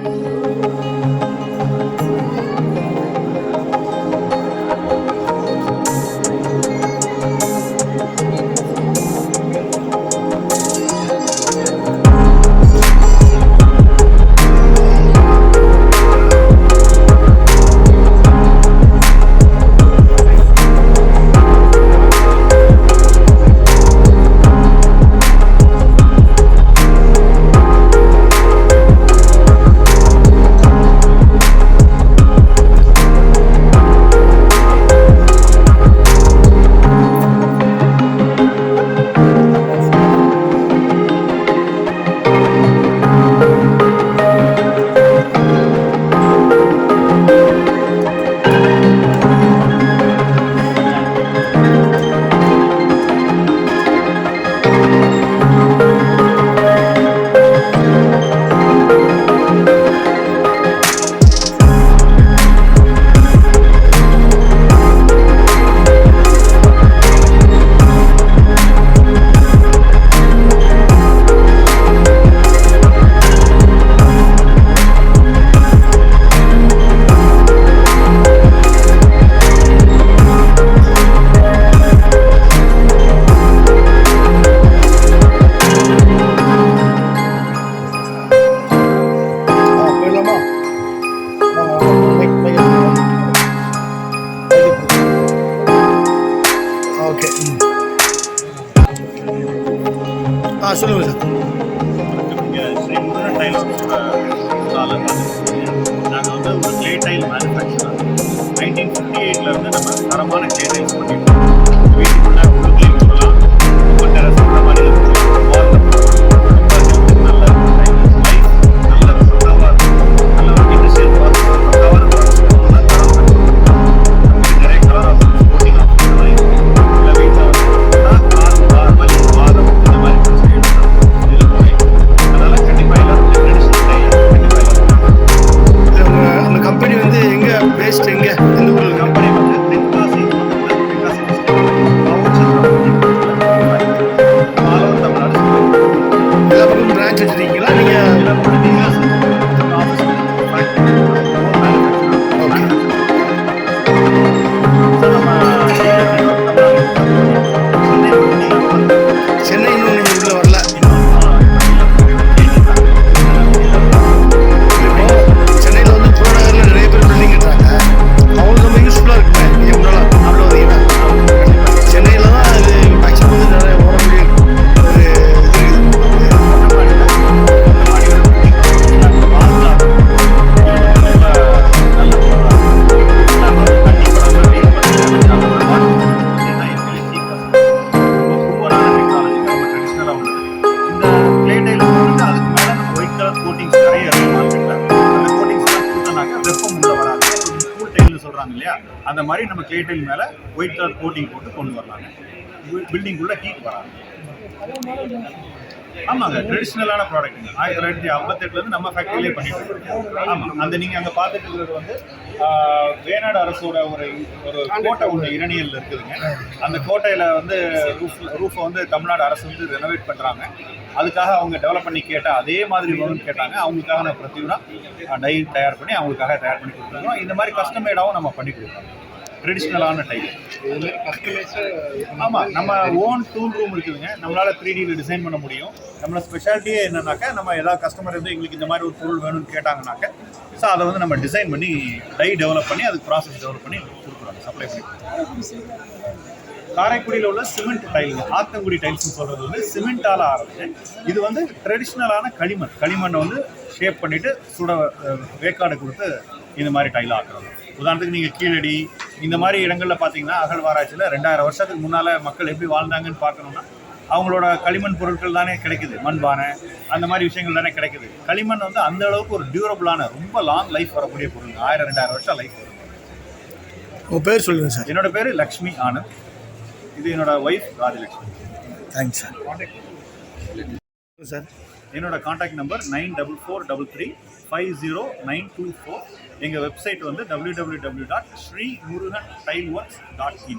Okay. சொல்லுங்கள் sir. Sri Murugan டைல்ஸோட நாங்கள் வந்து ஒரு கிளே டைல் மேனுஃபேக்சரர். 1958 நம்ம தரமான கிளே டைல்ஸ் பண்ணிட்டோம். வீட்டுக்குள்ள உள்ளுக்குள்ளேயும் போடலாம், ரொம்ப டெரஸ் இந்த மாதிரி நல்ல லைஃப், நல்ல பக்காவாக இருக்கும். நல்ல ஒரு இண்டஸ்ட்ரியல் ப்ராசஸ் பக்காவாக இருக்கும். நிறைய கலர் ஆப்ஷன்ஸ் போட்டிங் ஆப்ஷன் இல்லை வீட்டில் வந்து வலி வாதம் இந்த மாதிரி பிரச்சனை இதில் குறையும். அதனால் கண்டிப்பாக எல்லாரும் ட்ரெடிஷ்னல் டைல் கண்டிப்பாக எல்லாரும். அந்த கம்பெனி வந்து எங்கே பேஸ்ட், எங்கே எந்த ஊரில் கம்பெனி வந்து தென்காசி தமிழ்நாடு எல்லா பக்கமும் பிரான்ச் வச்சுருக்கீங்களா நீங்கள்? சென்னை இன்னும் நீங்கள் உள்ளே வரல. சென்னையில் வந்து புறநகரில் நிறைய பேர் பில்டிங் கட்டுறாங்க. அவங்களுக்கு ரொம்ப யூஸ்ஃபுல்லாக இருக்குமே நீங்கள் முன்னால் உள்ள வந்தீங்கன்னா. சென்னையில் தான் அது மேக்ஸிமம் வந்து நிறைய ஓடக்கூடிய ஒரு இது இருக்குது. அந்த மாதிரி நம்ம கிளே டைல் மேலே ஒயிட் கலர் கோட்டிங் போட்டு கொண்டு வரலாங்க. பில்டிங்குள்ளே ஹீட் வராது. ஆமாங்க, ட்ரெடிஷ்னலான ப்ராடக்ட்டுங்க. 1958 நம்ம ஃபேக்ட்ரியிலே பண்ணிட்டு இருக்கோம். ஆமாம், அந்த நீங்கள் அங்கே பார்த்துட்டு இருக்கிறது வந்து வேணாடு அரசோட ஒரு கோட்டை ஒன்று இரணியலில் இருக்குதுங்க. அந்த கோட்டையில் வந்து ரூஃபை வந்து தமிழ்நாடு அரசு வந்து ரெனோவேட் பண்ணுறாங்க. அதுக்காக அவங்க டெவலப் பண்ணி கேட்டால் அதே மாதிரி வேணும்னு கேட்டாங்க. அவங்களுக்காக நான் பிரத்யூரா டை தயார் பண்ணி அவங்களுக்காக தயார் பண்ணி கொடுத்துருக்கோம். இந்த மாதிரி கஸ்டமைடாகவும் நம்ம பண்ணி கொடுக்குறோம். ட்ரெடிஷ்னலான டைல். ஆமாம், நம்ம ஓன் டூல் ரூம் இருக்குதுங்க. நம்மளால் 3D டிசைன் பண்ண முடியும். நம்மளோட ஸ்பெஷாலிட்டியே என்னன்னாக்கா, நம்ம ஏதாவது கஸ்டமர் வந்து எங்களுக்கு இந்த மாதிரி ஒரு பொருள் வேணும்னு கேட்டாங்கனாக்க, ஸோ அதை வந்து நம்ம டிசைன் பண்ணி டை டெவலப் பண்ணி அதுக்கு ப்ராசஸ் டெவலப் பண்ணி கொடுக்குறோம், சப்ளை பண்ணி. காரைக்குடியில் உள்ள சிமெண்ட் டைலுங்க, ஆத்தங்குடி டைல்ஸ்னு சொல்கிறது வந்து சிமெண்ட்டால் ஆரம்பிச்சு. இது வந்து ட்ரெடிஷ்னலான களிமண்ணை வந்து ஷேப் பண்ணிவிட்டு வேக்காடு கொடுத்து இந்த மாதிரி டைல் ஆக்குறோம். உதாரணத்துக்கு நீங்கள் கீழடி இந்த மாதிரி இடங்களில் பார்த்தீங்கன்னா அகழ்வாராய்ச்சியில் 2000 வருஷத்துக்கு முன்னால் மக்கள் எப்படி வாழ்ந்தாங்கன்னு பார்க்கணுன்னா அவங்களோட களிமண் பொருட்கள் தானே கிடைக்குது. மண்பானை அந்த மாதிரி விஷயங்கள் தானே கிடைக்குது. களிமண் வந்து அந்த அளவுக்கு ஒரு டியூரபிளான ரொம்ப லாங் லைஃப் வரக்கூடிய பொருள். 1000-2000 வருஷம் லைஃப் வரும். உங்கள் பேர் சொல்லுங்கள் சார். என்னோட பேர் லக்ஷ்மி ஆனந்த். இது என்னோட wife Rajalakshmi. Thanks sir. Sir என்னோட காண்டாக்ட் நம்பர் 9443350924. எங்கள் வெப்சைட் வந்து www.sreemurugantileworks.in.